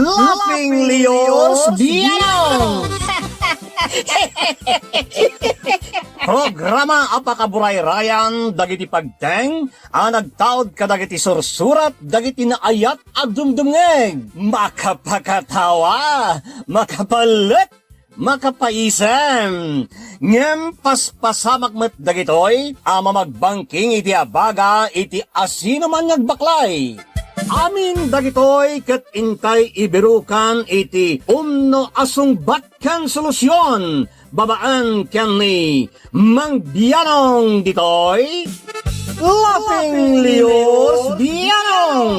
Laughing Leos Biano! Programa apakaburay rayan dagiti pagteng ang nagtaod kadagiti sursurat dagiti naayat at dumdumngeg makapakatawa makapalit makapaisem ngem paspasamak met dagitoy ama magbangking iti abaga iti asino man nagbaklay. Amin dagitoy ket intay ibirukan iti umno asungbatkan solusyon babaan ken ni Mang Bianong ditoy Laughing Leos Bianong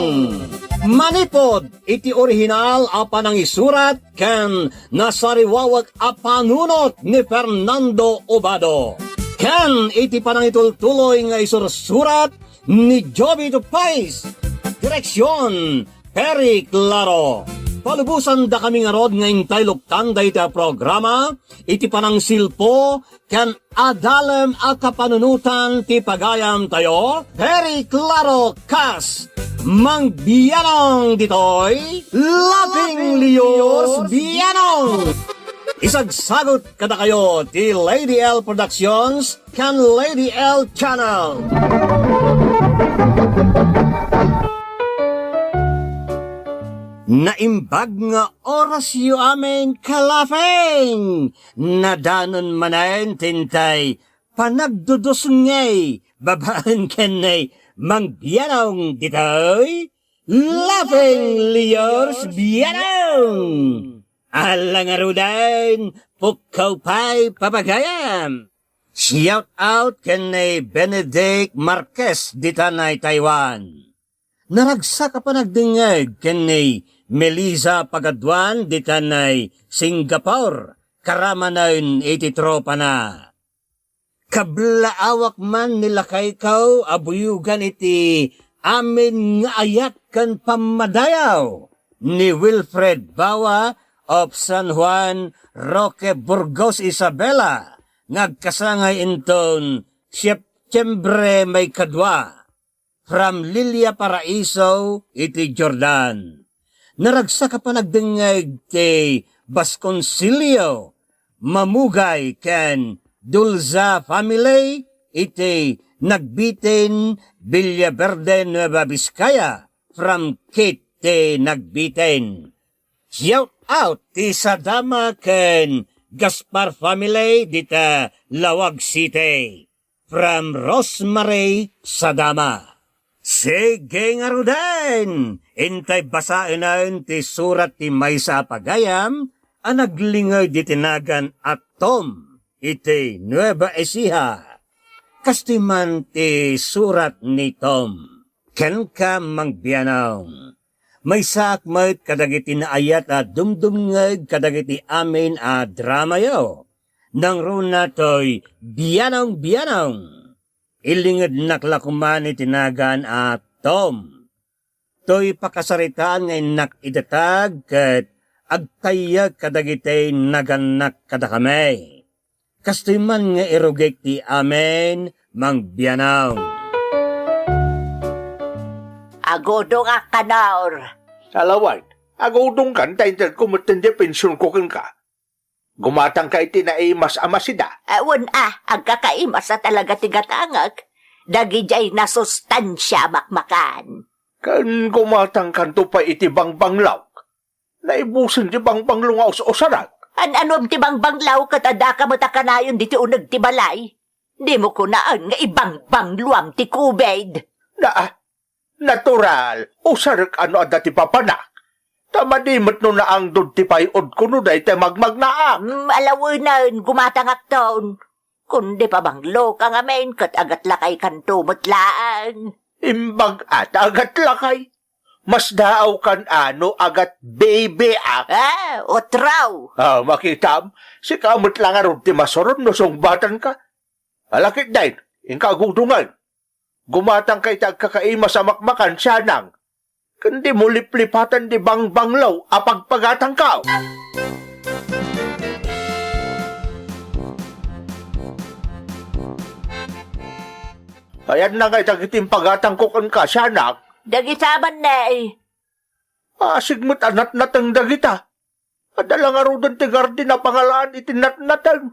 manipod iti orihinal apan ang isurat ken nasariwawag apanunot ni Fernando Obado ken iti panangitultuloy nga isursurat ni Joby Tupais. Direksyon, Perry Claro. Palubusan da kami nga rod nga intay luktan da iti programa, iti panang silpo, kan adalem a kapanunutan ti pagayam tayo, Perry Claro Kas, Mang Bianong ditoy, Laughing Leos Bianong. Isagsagot kada kayo ti Lady L Productions, kan Lady L Channel. Naimbag nga oras yu amin kalafeng, nadanon manayin tintay, panagdudos ngay, babaan kenay, Mang Bianong ditoy, Laughing Leos Bianong. Alang arudan, pukaw pa'y papagayam. Shout out kenay Benedict Marquez ditanay Taiwan. Naragsa ka pa nagdingag kenay Melissa Pagadwan ditanay Singapore, karamanayon iti tropa na. Kablaawak man nila kay kaw, abuyugan iti amin nga ayat kan pamadayaw ni Wilfred Bawa of San Juan, Roque Burgos, Isabela, ngagkasangay inton Septembre may kadwa, from Lilia Paraiso, iti Jordan. Naragsa ka pa nagdingag ti Vasconcelio, Mamugay ken Dulza family, iti Nagbitin, Villaverde, Nueva Vizcaya, from Kate ti Nagbitin. Shout out ti Sadama ken Gaspar family, dita Lawag City, from Rosemary Sadama. Sige nga rudan, intay basain na ti surat ti Maysa Pagayam, ang naglingay di tinagan at Tom, iti Nueva Ecija. Kastiman ti surat ni Tom, ken ka Mang Bianong. May sakmat kadagiti na ayat at dumdumngag kadagiti amin a drama yo. Nang runa to'y Bianong Bianong. Ilingad naklakuman itinagan at Tom. To'y pakasaritaan ngay nakidatag kat agtayag kadagitay naganak kadakamay. Kastiman nga irugek ti amen, Mang Bianong. Agodo nga kanaor. Salawat, agodong kan tayo kumutindi pensyon ko kang ka. Gumatang ka iti na mas amasida. Awan ang kakaimas sa talaga tigatangag. Dagijay na sustansya makmakan. Kan gumatang kanto pa iti bangbanglaw. Naibusin ti bangbanglaw o sarat. Anom ti bangbanglaw katada ka matakanayon diti unag ti balay. Di mo kunaan nga ibang bangluam ti kubed. Natural, o sarak ano ada ti papanak. Tamadimot no na ang dod ti payod kuno day te magmagnaam. Alawinan, gumatangak taon. Kundi pa banglo ka nga men, kat agat lakay kanto matlaan. Imbag at agat lakay. Mas daaw kan ano agat baby ak. Otraw. Makitam, si kamot lang aron ti masoron no songbatan ka. Alakit dahin, ingkagudungan. Gumatang kay tagkakaima sa makmakan siya nang. Kundi mo liplipatan di bangbanglaw apagpagatang ka. Ayan na kay tagitim pagatang ko kan ka siya nang. Dagisaman na eh. Asigmat anat natang dagita. Adalang arudan ti gardi na pangalaan itinat-natang.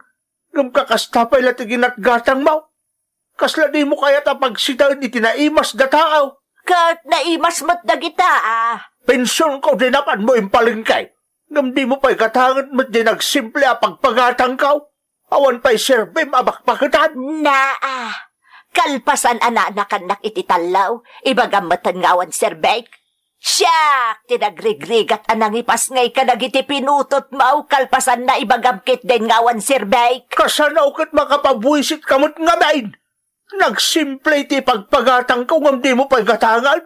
Ngam kakastapay la ti ginatgatang mo. Kasla di mo kaya tapagsitaan itinaimas dataaw. Kat naimas mo't dagita, Pensyon ko dinapan mo impalingkay. Ngam di mo pa'y katangan mo't di nagsimple apagpagatang kaw. Awan pa'y serbim abakpakatan. Kalpasan anak anak iti talaw, ibagamatan ngawan serbek. Siya, tinagrigrigat anang ipas ngay ka nagiti pinutot mau, kalpasan na ibagamkit din ngawan serbek. Kasanaw kat makapabuisit kamot nga main. Nagsimple ti pagpagatang ko ngam di mo pa'y gatangan.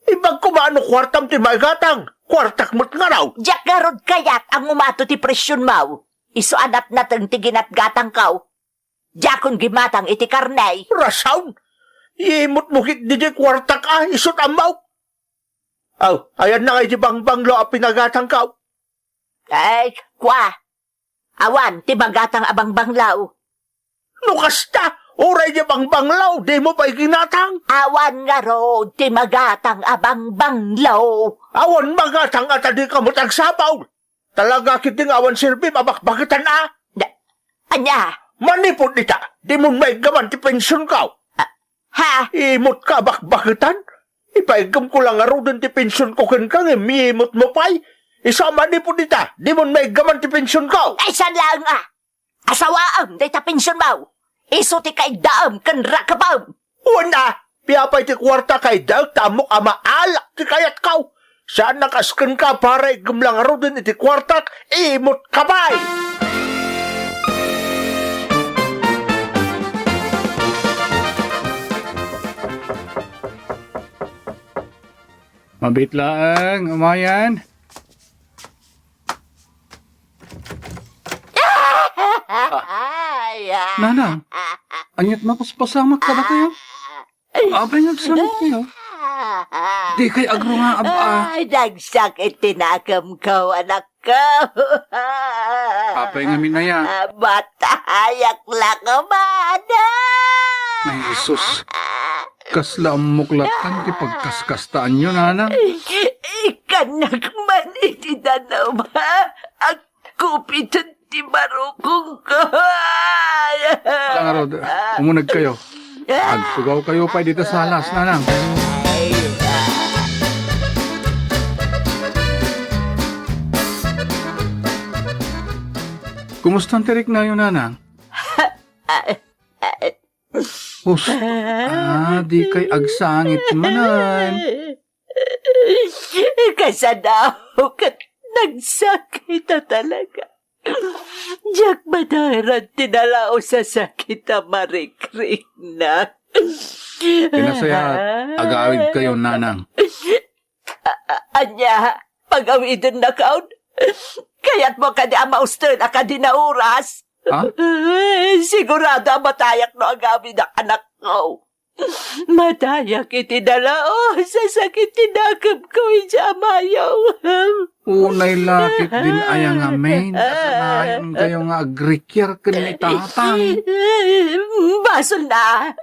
Ibag kumano kwartam ti may gatang. Kwartak mo't nga raw. Diyak garod kayat ang umato ti presyon mau. Iso anat natang ti ginatgatang kaw. Diyakon gimatang iti karnay. Rasawn. Imot mo hit di kwartak isot amaw. Aw, ayan na nga iti bangbanglo a pinagatang kaw. Ay, kwa. Awan, ti bagatang abang banglaw. Nukasta, oray di bangbanglaw, di mo pa'y ginatang. Awan nga ro, ti magatang abang banglaw. Awan magatang at adi kamot ang sabaw. Talaga kiting awan sirbi, mabakbakitan Anya? Manipot nita, di mo may gaman ti pensyon kaw. Ha? Imot ka bakbakitan? Ipaigam ko lang aro din ti pensyon ko kang imot mo pa'y. Isama manipot nita, di mo may gaman ti pensyon kaw. Ay, saan lang Asawaam, day ta pensyon mau. Iso ti kay daam kan rakabam. Una, piyapay ti kwarta kay daw tamok ama alak ti kayat kaw. Saan nakaskan ka para igam lang aro din iti kwartak, imot ka pa'y. Mabit lang, umayan. Nanang, anyat mapaspasamak ka ba kayo? Abay nagsamot kayo. Di kay agro nga Ay, nagsakit tinakam ko, anak ko. Apay nga minaya. Matahayak lang amana. Ay, Jesus. Kasla ang muklatan ti pagkaskastaan nyo, nanang. Ikanak man itidanaw ba? Ang kupitan ti marukong ko. Langarod, umunag kayo. Agtugaw kayo pa dito sa alas, nanang. Kumusta ang tirik na yun, nanang? Di kay agsangit manan. Kasanaw kat nagsakit na talaga. Diyak madaran tinalao sa sakit na marikrik na. Pinasaya, agawid kayo, nanang. Anya, pag-awidin na kaun, kaya't mo ka di amauster na ka di na oras. Ha? Sigurado matayak no agawid ang anak ko. Matayak itinalao sa sakit tinakap ko ijamayaw. Unay lakit din ayang amen. Kasanayan kayo nga agrikyar kanitatang. Basol na.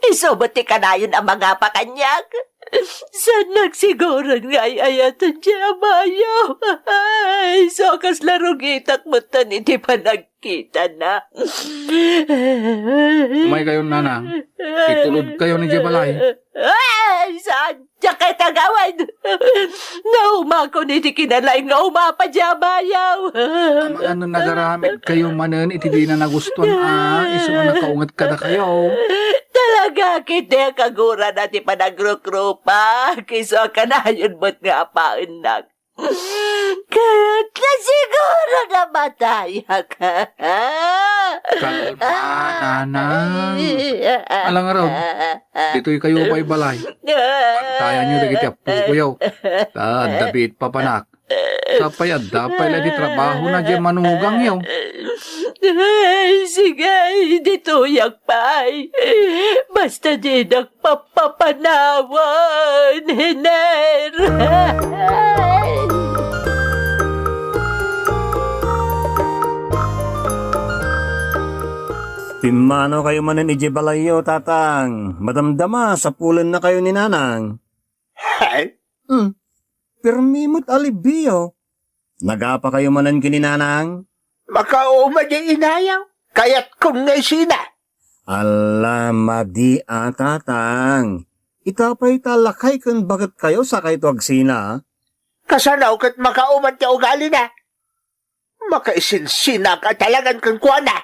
Isubuti ka na yun ang mga pakanyak. Saan nagsiguro nga ayatan siya amayaw? Ay, so kas larong itak mo tan iti pa nagkita na. Umay kayo, nanang. Itulod kayo ni Jebalay. Ay, saan? Diyan kayo tagawan. Nauma ko niti kinalay nga umapa siya amayaw. Mga ano nagaramit kayo manan, iti di na nagustuhan. Iso na nakaungat ka na kayo. Talaga kita kagura na ti panagrukrupa. Kiso ka na yun mo't nga paunak. Kaya't na siguro na mataya ka. Kalma, nanang. Alang araw, dito'y kayo pa'y balay. Kaya nyo dagiti apukuyaw. Dabit papanak. Sapay at dapay lang di trabaho na di manugang yaw. Ay, sige, dito yak pa'y. Basta di nagpapapanawan, Hiner. Timano kayo manan ni Jebalayo, tatang. Madamdama, sa pulan na kayo ni nanang. Hay? pirmi mo't alibiyo. Nagapa kayo manan kininanang? Makauma di inayaw. Kaya't kung ngay sina. Ala, madi tatang. Itapay talakay kan bakit kayo sa kayo agsina? Kasanaw kat makauman ti ugali na. Makaisinsina ka talagan kang kuwana.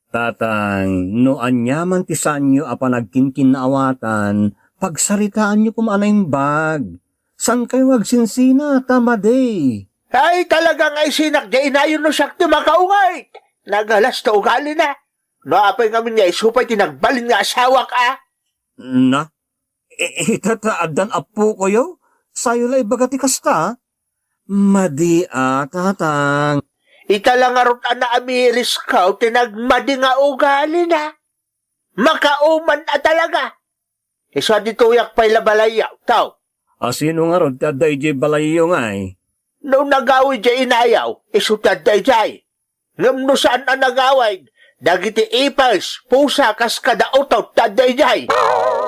Tatang, no anyaman ti saan nyo apa nagkinkinawatan, pagsaritaan nyo kumanay bag. San kayo agsinsina, tamade? Ay, talagang ay sinak di inayon no siyak ti makaungay. Nagalas ta ugali na. Naapay ngamin niya isupay tinagbalin nga asawa ka. Na? Itataadan apo ko yo? Sayo lay bagati kasta? Madi tatang. Italangarot na amiris ka, tinagmadi nga ugali na. Makauman na talaga. Isa dituyak pa'y labalayaw, tao. Asino nga ron, taday jay balayo nga eh. Noong nagawi jay inayaw, isutad day jay. Ngam no saan na nagaway, dagiti ipals, pusa kas kada utot, taday jay.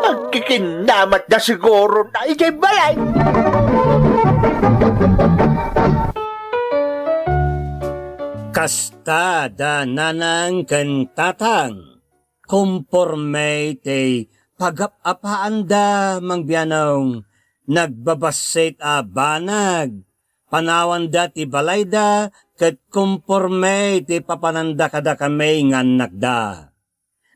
Magkikinamat na siguro na ijay balay. Kasta da nanang kantatang, kumporme te pagapapaan da mangbianong, nagbabasit banag, panawan da ti balay da, kat kumporme te papananda kada kami nganak da.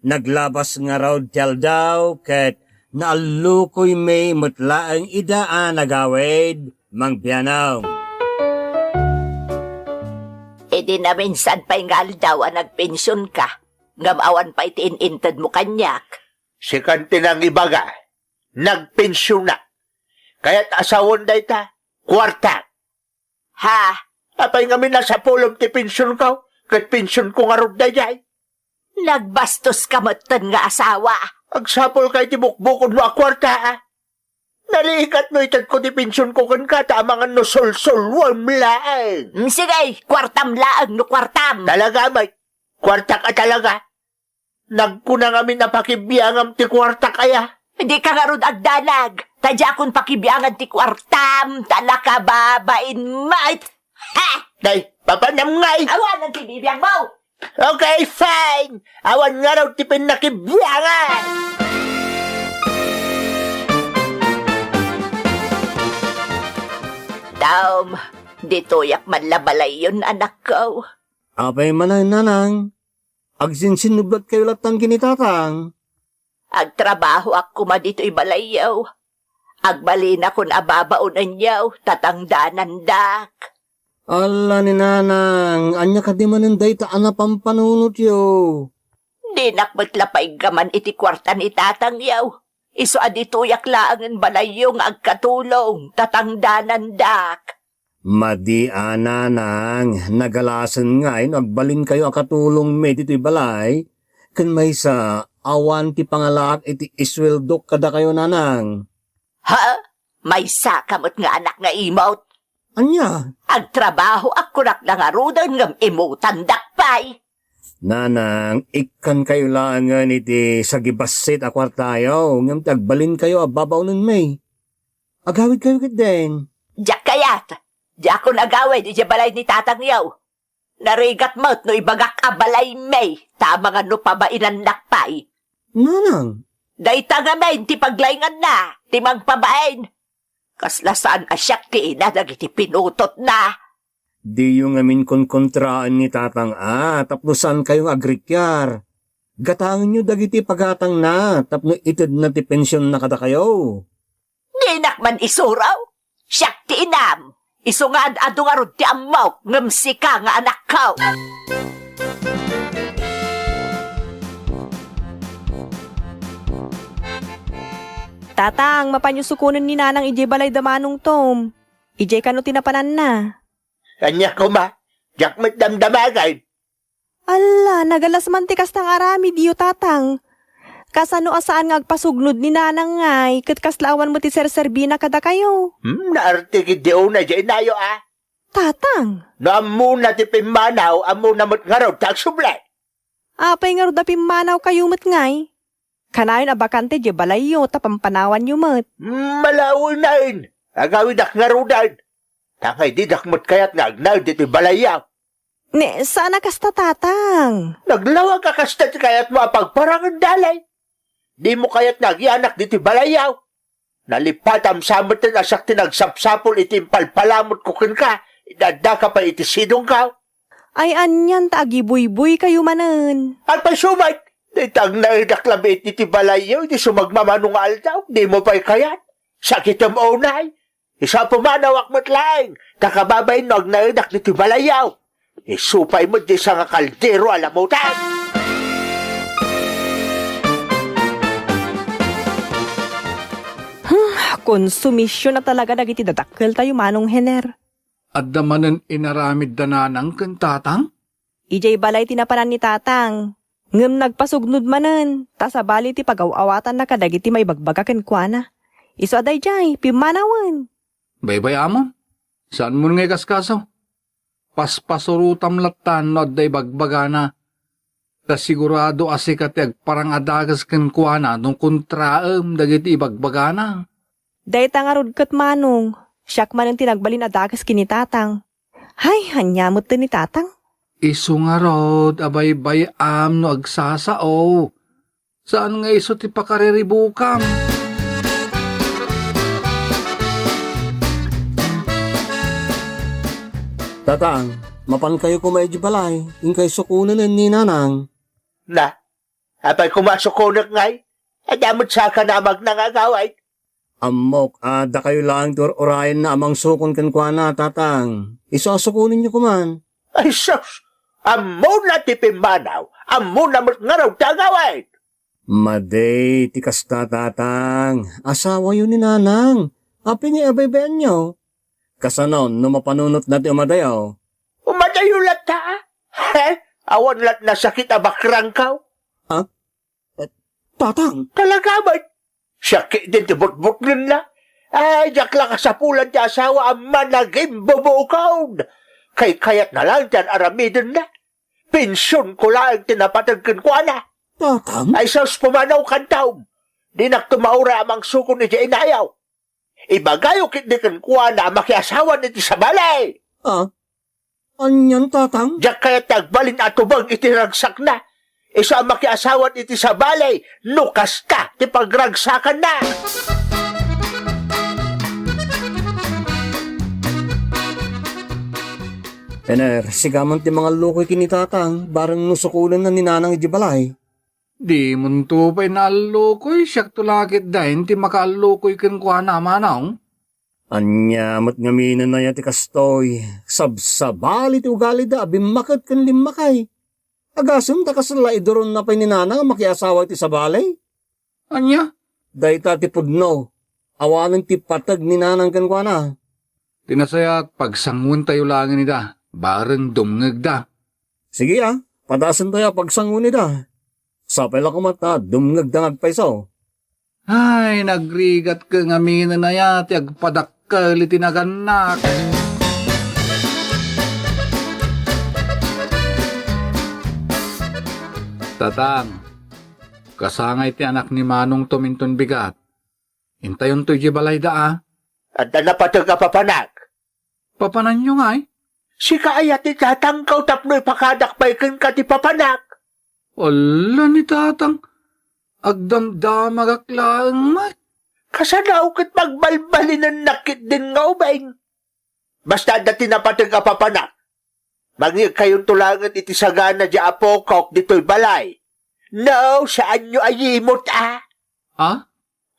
Naglabas nga raw tiyal daw, kat naalukoy may mutlaang idaan nagawid, mangbianong. E di na minsan pa'y ngal daw nagpensyon ka. Ngamawan pa itin-intad mo kanyak. Si kanti ng ibaga, nagpensyon na. Kaya't asawon da ita, kwarta. Ha? Apay nga nasa pulong ti pensyon ka, kat pensyon ko nga rog da jay. Nagbastos ka matan nga asawa. Agsapol kay ti bukbukod mo a kwarta ha. Nalikat mo itad ko ti pensyon ko kan ka, tamangan no sol-sol, wamlaan. Sige, kwartam laang no kwartam. Talaga may, kwarta ka talaga. Nagkunang amin na pakibiyangam ti kwarta kaya. Hindi ka nga ron agdanag. Tadya kung pakibiyangan ti kwartam, talaka babain mait. Ha! Day, papanam ngay. Awan ang tibibiyang mo. Okay, fine. Awan nga raw ti pinakibiyangan. Taom, ditoyak man labalay yun anak ko. Apay manang nanang, agsinsinublat kayo latang kinitatang. Agtrabaho ako ma dito'y balayaw. Agbalin ako na ababaunan yaw, tatangdanan dak. Ala ni nanang, anya ka di mananday taan na pampanunot yo. Di nakmatlapay gaman iti kwarta ni tatang yaw. Iso adituyak laangan balayong agkatulong, tatangdanan dak. Madi nanang, nagalasan nga agbalin kayo akatulong may dito'y balay. Kan may sa awan ti pangalaak iti isweldok kada kayo nanang. Ha? May sakamot nga anak nga imot. Anya? Agtrabaho ako rak nangarudan ngam imutan dakpay. Nanang, ikan kayo langan iti sagibasit akwartayo, ngam tagbalin kayo ababaw nun may. Agawid kayo kit din. Diyak kayat. Diyak ko nagawid iti balay ni tatang yaw. Narigat mo't no ibagak abalay may, tama nga no pabainan nakpay. Nanang? Dayta nga may, ti paglayngan na, ti magpabain. Kaslasaan asyak ti ina, nagiti pinutot na. Di yung amin kontraan ni tatang taplusan kayong agrikyar. Gatangan nyo dagiti pagatang na, tapno itid na ti pensyon na kada kayo. Di nakman isuraw, siyak ti inam. Iso nga ado nga ron ti amaw, ngamsi ka nga anak ko. Tatang, mapanyusukunan ni nanang ijay balay damanong tom. Ijay kano tinapanan na. Kanya ko ma, jak met damdamagay. Ala, nagalas mantikas tang arami diyo tatang. Kasano asaan nga agpasugnod ni nanang ngay, kat kaslawan mo ti serserbina kada kayo. Naartikid di una dyan nayo Tatang, No amu na ti pimanaw, amu na mo't nga raw tagsublay. apay nga ruda pimanaw kayo mat ngay. Kanayon abakante di balayo, tapampanawan yu mat. Malawol na yun. Agawin dak nga rudan. Tangay di dakmat kayat nga agnaw dito balayaw. Ne, sana kasta tatang. Naglawag ka kasta kayat mo apagparangan dalay. Di mo kayat nagyanak dito balayaw. Nalipatam samot na asak tinagsapsapol itim palpalamot ko ka. Idada ka pa itisidong ka. Ay anyan tagibuy-buy kayo manen. At pa sumay. Ditang naidaklamit iti balayaw. Di sumagmamanong aldaw. Di mo pa'y kayat. Sakit ang unay. Isa pumanawak mo't laing. Takababay nog naidak iti balayaw. Isupay mo di sa nga kaldero alamutan. Konsumisyon na talaga dagiti dadakkel tayo manong hener. At damanan inaramid dananang kan tatang? Ijay balay tinapanan ni tatang. Ngem nagpasugnod manen. Ta sa bali ti pagaw-awatan na kadagiti may bagbagaken kuana. Iso aday jay, pimanawan. Baybay amon. Saan mo ngay kaskaso? Paspasurutam latan no day bagbagana. Ta sigurado asikat parang adagas kan kuana nung kontraem dagiti bagbagana. Day tangarod kat manong. Siyak man ang tinagbalin adagas kini tatang. Hay, hanyamot ni tatang. Iso nga rod, abay-bay no agsasao. Saan nga iso ti pakariribukam? Tatang, mapan kayo kumaidyo balay. Yung kay sukunan ni nanang. Na, apay kumasukunak ngay. Adamot sa ka na magnangagaway. Amok, da kayo lang orayan na amang sukon kan kuana, tatang. Isasukunin niyo kuman. Ay sus, amo na tipimanaw. Amo na nga raw tagaway. Maday, tikas ta, tatang. Asawa yun ni nanang. Api ni abaybayan niyo. Kasanon, mapanunot natin umadayaw. Umadayo lat ta, He? Awan lat na sakit abakrang ka. Tatang! Talaga ba? Sakit din tibot-bot na. Ay, jak lang kasapulan ti asawa ang managing bubukaw. Kay kayat na lang dyan aramidin na. Pensyon ko lang tinapatagkan ko na. Tatang? Ay saus pumanaw kantaw. Di naktumaura amang sukon ni Jay Inayaw. Ibagayo kit di kan kuha na makiasawa niti sa balay. Anyan, tatang? Jak kaya tagbalin atubang itiragsak na. Isa makiasawa iti sa balay. Nukas ka, ti pagragsakan na. Ener, sigaman ti mga lukoy kini tatang. Barang nusukulan na ni nanang ijibalay. Di mun to pa'y naalukoy, siyak tulakit dahin, ti makaalukoy kan kuha na manaw. Anya, matngaminan na yan ti kastoy. Sabsabali ti ugali da, bimakat kan limakay. Agasum ta kasala idoron na pa'y ni nanang makiasawa ti sa balay. Anya? Dahita ti pudno. Awanan ti patag ni nanang kan kuha na. Tinasayat pagsangun tayo langin nida, bareng dumngag da. Sige padasan tayo pagsangun da. Sapay lang kumata, dumngag dangag paisaw. Ay, nagrigat ka ngaminan na yati, agpadakkel itinaganak. Tatang, kasangay ti anak ni Manong tuminton bigat. Intayon to'y balay da At na patag ka papanak. Papanan nyo nga Si kaayat ti tatangkaw tapnoy pakadakpay kan ka ti papanak. Wala ni tatang. Agdamdamag aklaan mat. Kasanaw kat magbalbalin ng nakit din nga ubeng. Basta dati napatag ka papanak. Mangig kayong tulangan iti sagana di apokok dito'y balay. No, saan nyo ayimot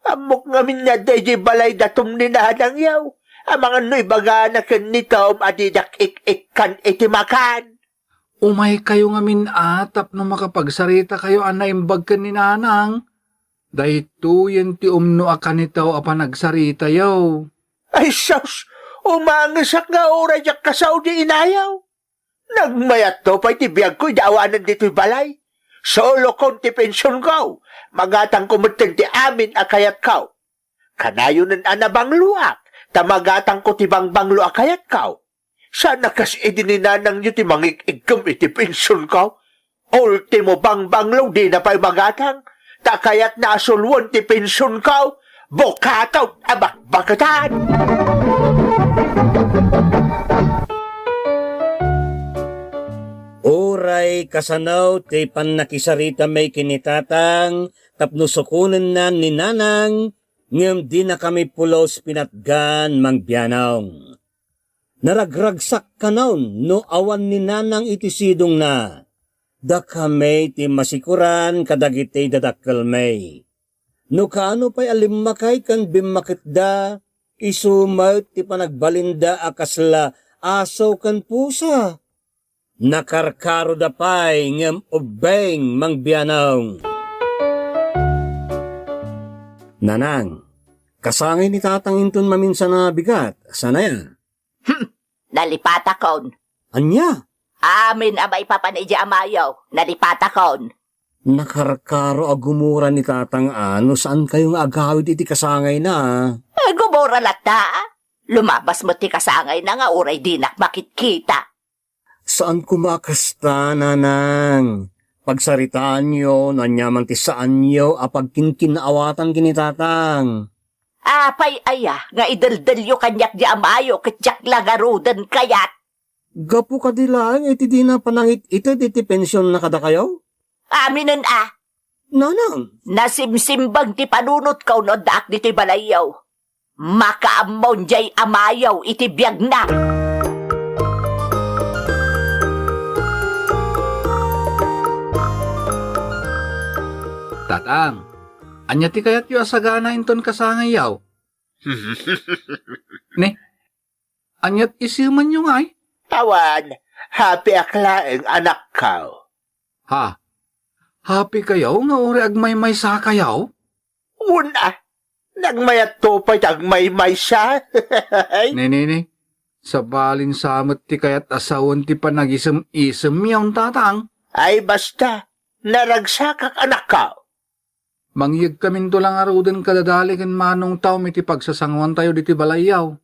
Amok ngamin nga di balay datum ni nanang yaw. Amang ano'y baga na kanitom adidak ik-ik-kan itimakan. Umay kayo nga minatap no makapagsarita kayo anaimbag ka ni nanang. Dahito yan ti umno akan itaw apa nagsarita yaw. Ay sus, umangasak nga oras yak kasaw di inayaw. Nagmayat to pa iti biyag ko'y daawanan dito'y balay. Solo konti pensyon ko. Magatang kumuteng ti amin akayat kaw. Kanayo ng anabang luak. Tamagatang ko ti bangbanglo akayat kaw. Sana kas idininanang nyo ti mangig-igam iti pensyon ko. Ultimo bangbanglo di na pa'y magatang. Takayat na asulwan ti pensyon ko. bukataw abak-bakatan. Oray kasanaw ti panakisarita may kinitatang tapno sukunan na ni nanang ngem di na kami pulos pinatgan mangbyanong. Naragragsak kanaon no awan ni nanang iti sidong na. Da kami ti masikuran kadagiti dadakkel may. No kaano pa'y alimmakay kan bimakit da isumaw ti panagbalinda akasla aso kan pusa. Nakarkaro da pa'y ngem ubeng mangbyanong. Nanang, kasangay ni tatang inton maminsan na bigat. Sana yan? Nalipatakon. Anya? Amin abay papanidya amayaw. Nalipatakon. Nakarkaro agumura ni tatang ano saan kayong agawid iti kasangay na? Gumura lata. Lumabas mo ti kasangay na nga uray dinak makitkita. Saan kumakasta, nanang? Pagsaritaan nyo, nanyaman ti saan nyo, apag kinkinawatan kinitatang. Apay aya, nga idaldalyo kanyak di amayo, katyak lagarudan kayat. Gapu ka dilang, iti di na panangit ito, iti pensyon na kada kayo? Aminan Nanang, nasimsimbang ti panunot ka unodak di ti balayaw. Makaamon jay amayaw, iti biyag na. Tatang, anya ti kayat yu asagana inton kasangayaw. Ne, anyat isiman yung ay? Tawan, happy aklaeng anak ka. Ha? Happy kayaw nga uri agmay-may sa kayaw? Una, nagmayat to pa'y agmay-may siya. Ne, sa balin samot ti kayat asawan ti panagisem-isem yaw tatang. Ay basta, naragsakak anak ka. Mangyag kamin to lang arudan kadadaligan manong tao may ti pagsasangwan tayo di ti balayaw.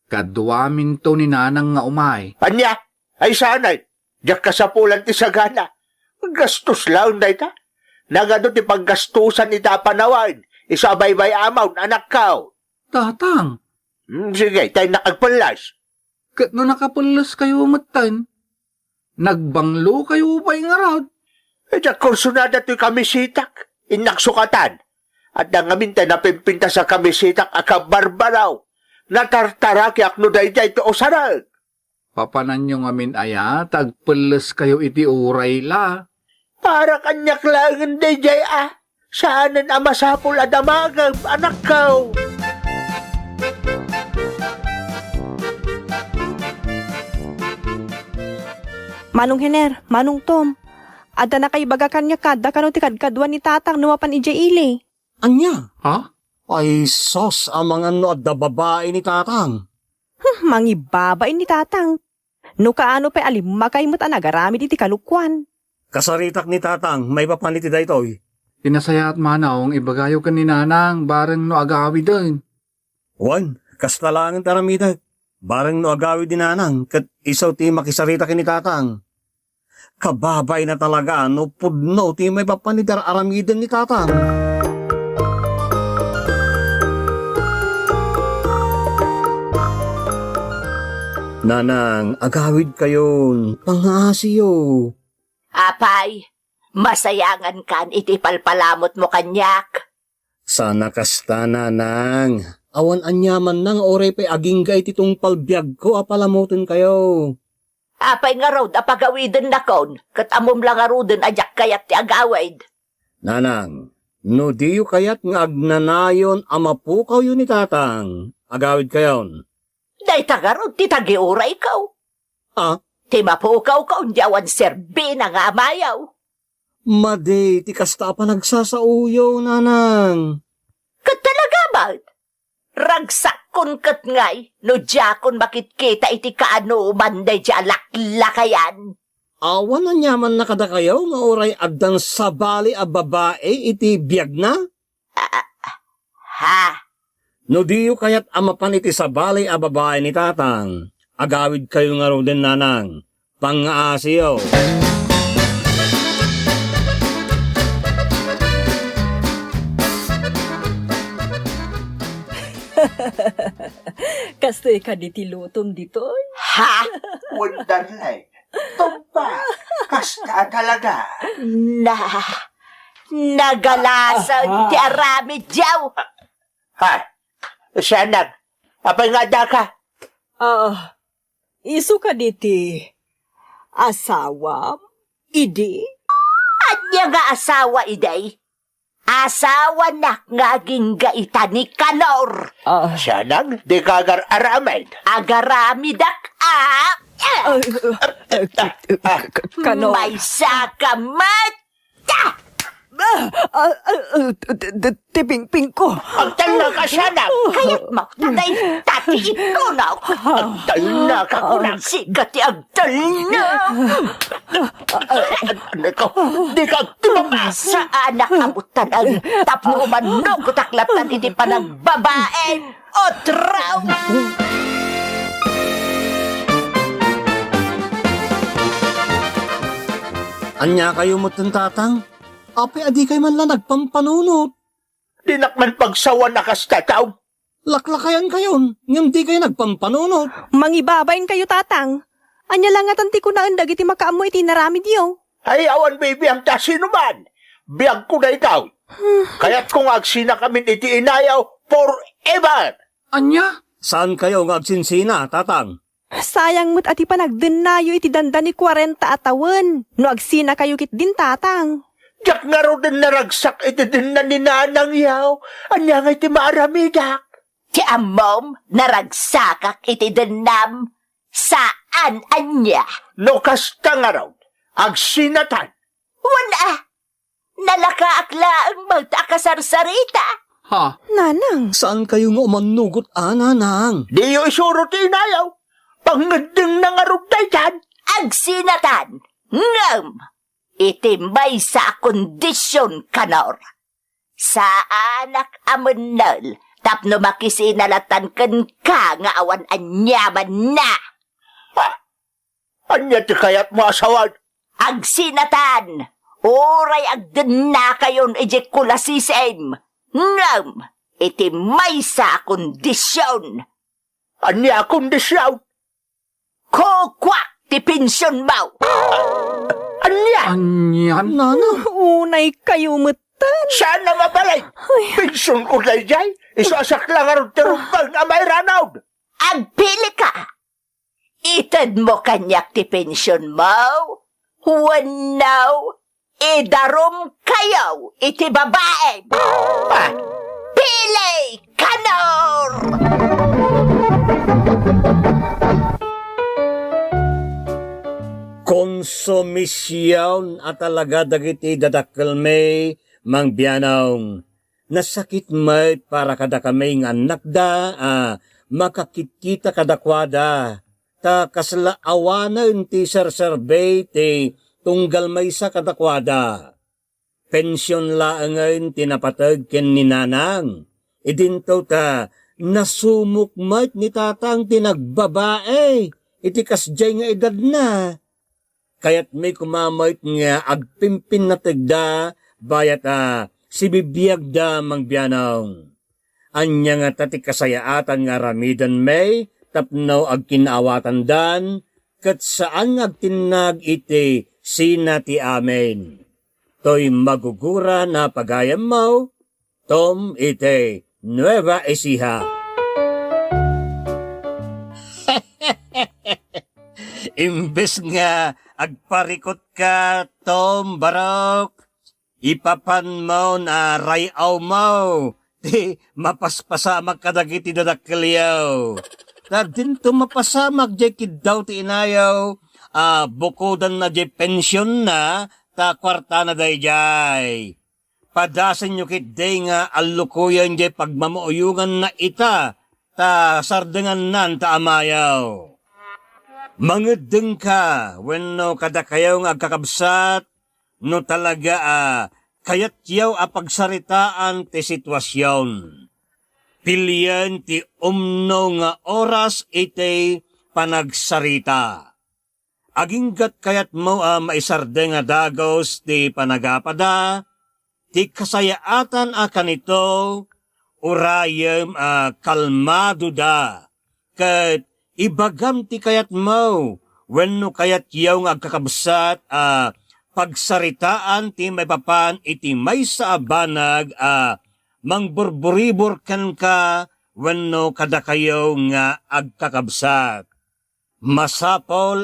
Kaduamin to ni nanang nga umay. Anya, ay sanay, diyak ka sa pulan ti sagana. Gastos lang na ita. Nagado ti paggastusan ita panawain. Isabaybay amaw, anak ka. Tatang, Sige, tayo nakagpalas. kat no nakapulas kayo matan, nagbanglo kayo pa'y ngarad. E diyak kursunada to'y kamisitak. Inaksukatan. At nangamin tayo napimpinta sa kamisitak akabarbaraw. Natartaraki akno dayjay to osarag. Papanan nyo ngamin aya, tagpulas kayo iti uray la. Para kanyak lang dayjay Saanan amasapul adamagag anak ka. Manong Hener, Manong Tom, ada na kay baga kanya kada kano ti kadkadwan ni tatang nuwapan ija ili. anya? Ha? Ay sos ang mga no at da babae ni tatang. Mangibabay ni tatang. No kaano pa alimmakay mo't anagarami iti kalukwan. Kasaritak ni tatang, may papaniti da ito'y. Inasaya at manawang ibagayo ka ni nanang, bareng no agawi din. Wan, kastalangan taramida. Barang no agawi din nanang, kat isaw ti makisarita kini tatang. Kababay na talaga, no pudno ti may papanidar aramidan ni tatang. Nanang, agawid kayon, pangasiyo. Apay, masayangan kan iti palpalamot mo kanyak. Sana kasta nanang, awan anyaman nang oray pa'y aginggay titong palbiag ko apalamutin kayo. Apay nga raw, apagawidin na kon, kat amom lang arudin ajak kayat ti agawid. Nanang, no diyo kayat nga agnanayon amapukaw yun ni tatang, agawid kayon. Day tagarod, ti tagiuray kaw. Ah, Ti mapukaw kaw, diyawan serbi na nga amayaw. madi, ti kasta pa nagsasauyo, nanang. Kat talaga ba? Ragsak kon kat ngay, no diyakon makitkita iti kaano manday di alaklakayan. Awan na nyaman na kada kayo nga oray agdan sabali a babae iti biyag na? Ha? No diyo kayat amapan iti sabali a babae ni tatang, agawid kayo nga ro din nanang, pangaasiyo. Kastoy ka di tilutom ditoy. Ha? Wonderland. Tumba. Kasta talaga. Nagalasan ti arami diyaw. Ha? Sanang. Apay nga da ka? Isu ka diti. Asawa, idi. Anya nga asawa iday? Asawa na nga ginggaita ni Kanor. Sanang, di kagar aramid. Agaramidak Kanor. May sakamata! Tiping-ping ko. Ang tala ka, Sanang. Kaya't magtanay tati ikunaw. Ang tala ka, kunang. Sigati ang talna. Di ka tumama. Sa anak abutan ang tapno umanog kutaklatan iti pa ng babae o traw. Anya kayo mo tatang? Ape adi kayo man lang nagpampanunot. Di nakman pagsawa na kasta tao. Laklakayan kayon, ngam di kayo nagpampanunot. Mangibabain kayo, tatang. Anya lang nga tanti ko na andag iti makaamoy iti narami diyo. Ay, awan baby ang tasino man. Biyag ko na ikaw. Kaya't kung agsina kami iti inayaw forever. Anya? Saan kayo nga agsinsina, tatang? Sayang mo't ati pa nagdenayo iti danda ni 40 atawan. No agsina kayo kit din, tatang. Diyak nga ro din naragsak iti din na ninanang yaw. Anya nga iti maaramidak. Ti amom naragsakak iti denam. Saan anya? No kasta nga raw. Agsinatan. Wala. Nalakaakla ang magtakasarsarita. Ha? Nanang. Saan kayo nga umanugot, nanang? Di yung isuro ti inayaw. Pangadeng na nga ro dyan. Agsinatan. Ngam. Iti may sa kondisyon, Kanor. Sa anak amunal, tapno makisinalatan kan ka nga awan anyaman na. Anya ti kayat mo asawan. Agsinatan. Oray agden na kayon ejakulasisem. Ngam. Iti may sa kondisyon. Anya kondisyon. Kukwak ti pensyon mo. Anya. Anyan? Nanang? Unay kayo mutan. Sana mabalay. Pensyon ko na jay. Isasak lang ang tirumbang na may ranaw. Agpili ka. Itad mo kanyak ti pensyon mo. Wanaw. Idarom kayo iti babae. Pili, Kanor! Konsumisyon at talaga dagiti dadakkel may mangbianaw. Nasakit may para kada kami nga anak da, makakikita kadakwada. Ta kasla awanan ti survey ti tunggal may sa kadakwada. Pensyon laangan tinapatag ken ni nanang. Idinto ta nasumukmat ni tatang tinagbabae. Iti kasjay nga edad na. Kaya't may kumamait nga agpimpin na tagda, bayat si bibiyag da mangbianaw. Anya nga tati kasayaatan nga ramidan may, tapnaw agkinaawatan dan, kat saan agtinag iti sina ti amen. To'y magugura na pagayam mo, Tom ite Nueva Ecija. Imbes nga agparikot ka, Tom Barok, ipapan mo na rayaw mo, di mapaspasamag ka dagiti dadakilyaw. Na dinto mapasamag jay kidaw ti inayaw, bukodan na jay pensyon na, ta kwarta na day jay. Padasan nyo kitday nga alukuyan jay pagmamuuyungan na ita, ta sardengan nan ta amayaw. Mangedeng ka, wenno kada kayaw nga agkakabsat, no talaga kayat yaw apagsaritaan ti sitwasyon. Pilian ti umno nga oras iti panagsarita. Aginggat kayat mo maisarde nga dagos ti panagapada, ti kasayaatan kanito, urayem kalmado da. Kat ibagam ti kayat mo, wenno kayat yaw nga agkakabsat pagsaritaan ti may papan iti may sa abanag mangburburibor kan ka wenno kada kayo nga agkakabsat. Masapol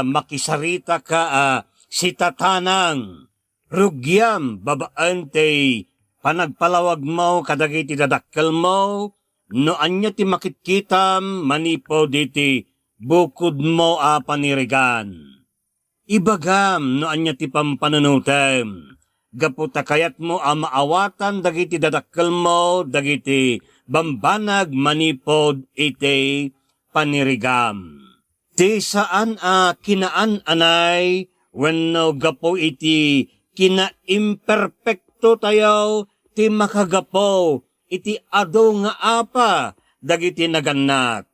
makisarita ka si tatanang rugyam babaan ti panagpalawag mo kadagiti dadakkel mo no anya ti makitkitam manipo diti bukod mo panirigan. Ibagam no anya ti pampanunutem gaputa kayat mo maawatan dagiti dadakkel mo dagiti bambanag manipod iti panirigam. Ti saan kinaan anay wenno gapo iti kinaimperpekto tayo ti makagapo iti ado nga apa dagiti nagannak.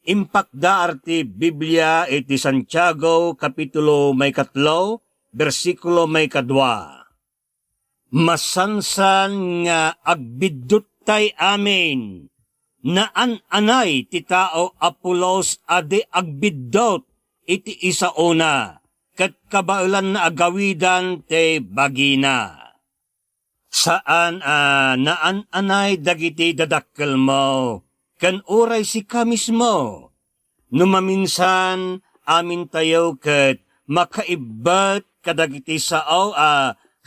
Impakda arti Biblia iti Santiago kapitulo 4 bersikulo 2. Masansan nga agbiddut tay amin naan anay ti tao Apolos ade agbiddot iti isauna ket kabailan na agawidan te bagina. Saan naan anay dagiti dadakkel mo ken uray si ka mismo. Numaminsan amin tayo ket makaibbat kadagiti sao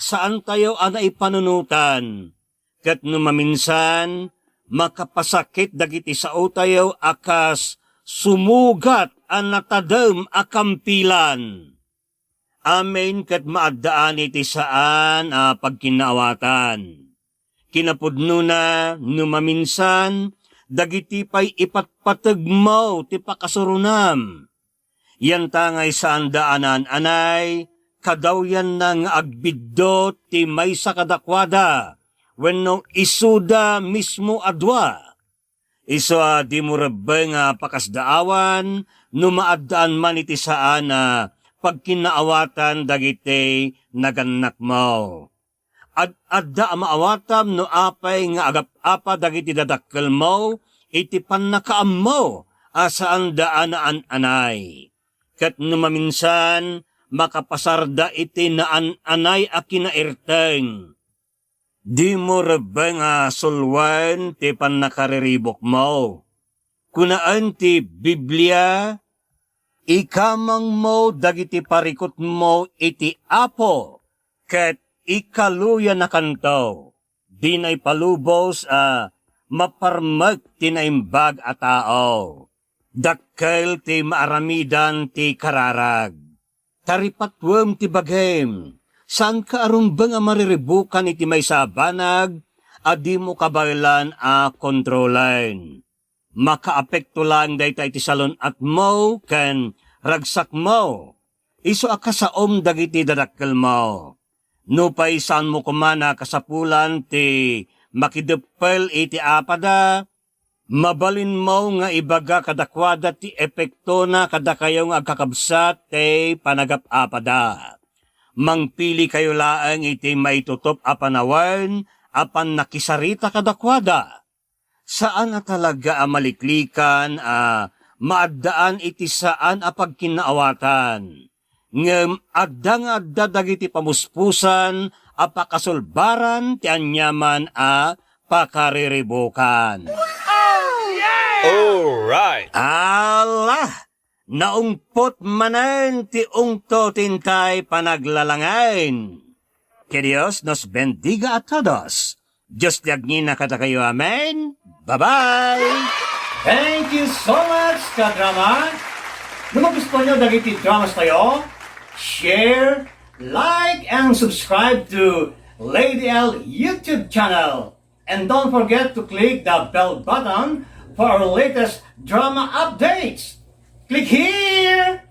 saan tayo anay panunutan. Ket numaminsan makapasakit dagiti sao tayo akas sumugat ang natadem akampilan. Amen ket maaddaan iti saan pagkinaawatan. Kinapudno na numaminsan dagiti pay ipatpateg mo ti pakasurunam. Yan tangay saan daanan anay kadawyan nang agbiddot ti maysa kadakwada wenno isuda mismo adwa. Iso di mo rebeng pakasdaawan no maaddaan man iti saan pagkinaawatan dagiti nagannak mo. Adda maawatam no apay nga agap-apa dagiti dadakkel mo iti pannakaam mo asaan daanaan anay. Ket numaminsan makapasarda iti naan anay a kinairteng. Di mo rebeng sulwan ti pannakariribok mo. Kunaan ti Biblia, ikamang mo dagiti parikot mo iti apo, ket ikaluya na kanto. Di na'y palubos maparmag tinaimbag a tao. Dakkel ti maaramidan ti kararag. Taripatwem ti bagem. Saan ka arumbang mariribukan iti may sabanag, adi mo kabaylan kontrolan. Makaapekto lang dayta iti salon at mo, ken ragsak mo. Iso akasaom dagiti dadakkel mo. Nupay saan mo kumana kasapulan ti makideppel iti apada, mabalin mo nga ibaga kadakwada ti epekto na kadakayo nga agkakabsat ti panagap-apada. Mangpili kayo laang iti maitutop apanawan, apan nakisarita kadakwada. Saan talaga maliklikan, maaddaan iti saan pagkinaawatan. Ngem adda dagiti pamuspusan, apakasulbaran ti anyaman pakariribukan. Alright! Allah! Naungpot manan ti ungto tintay panaglalangain. Que Dios nos bendiga a todos. Diyos diagnin na kada kayo, amen. Bye-bye! Thank you so much, kadrama. Kung magustuhan nyo dagiti dramas tayo, share, like, and subscribe to Lady L YouTube channel. And don't forget to click the bell button for our latest drama updates. Click here!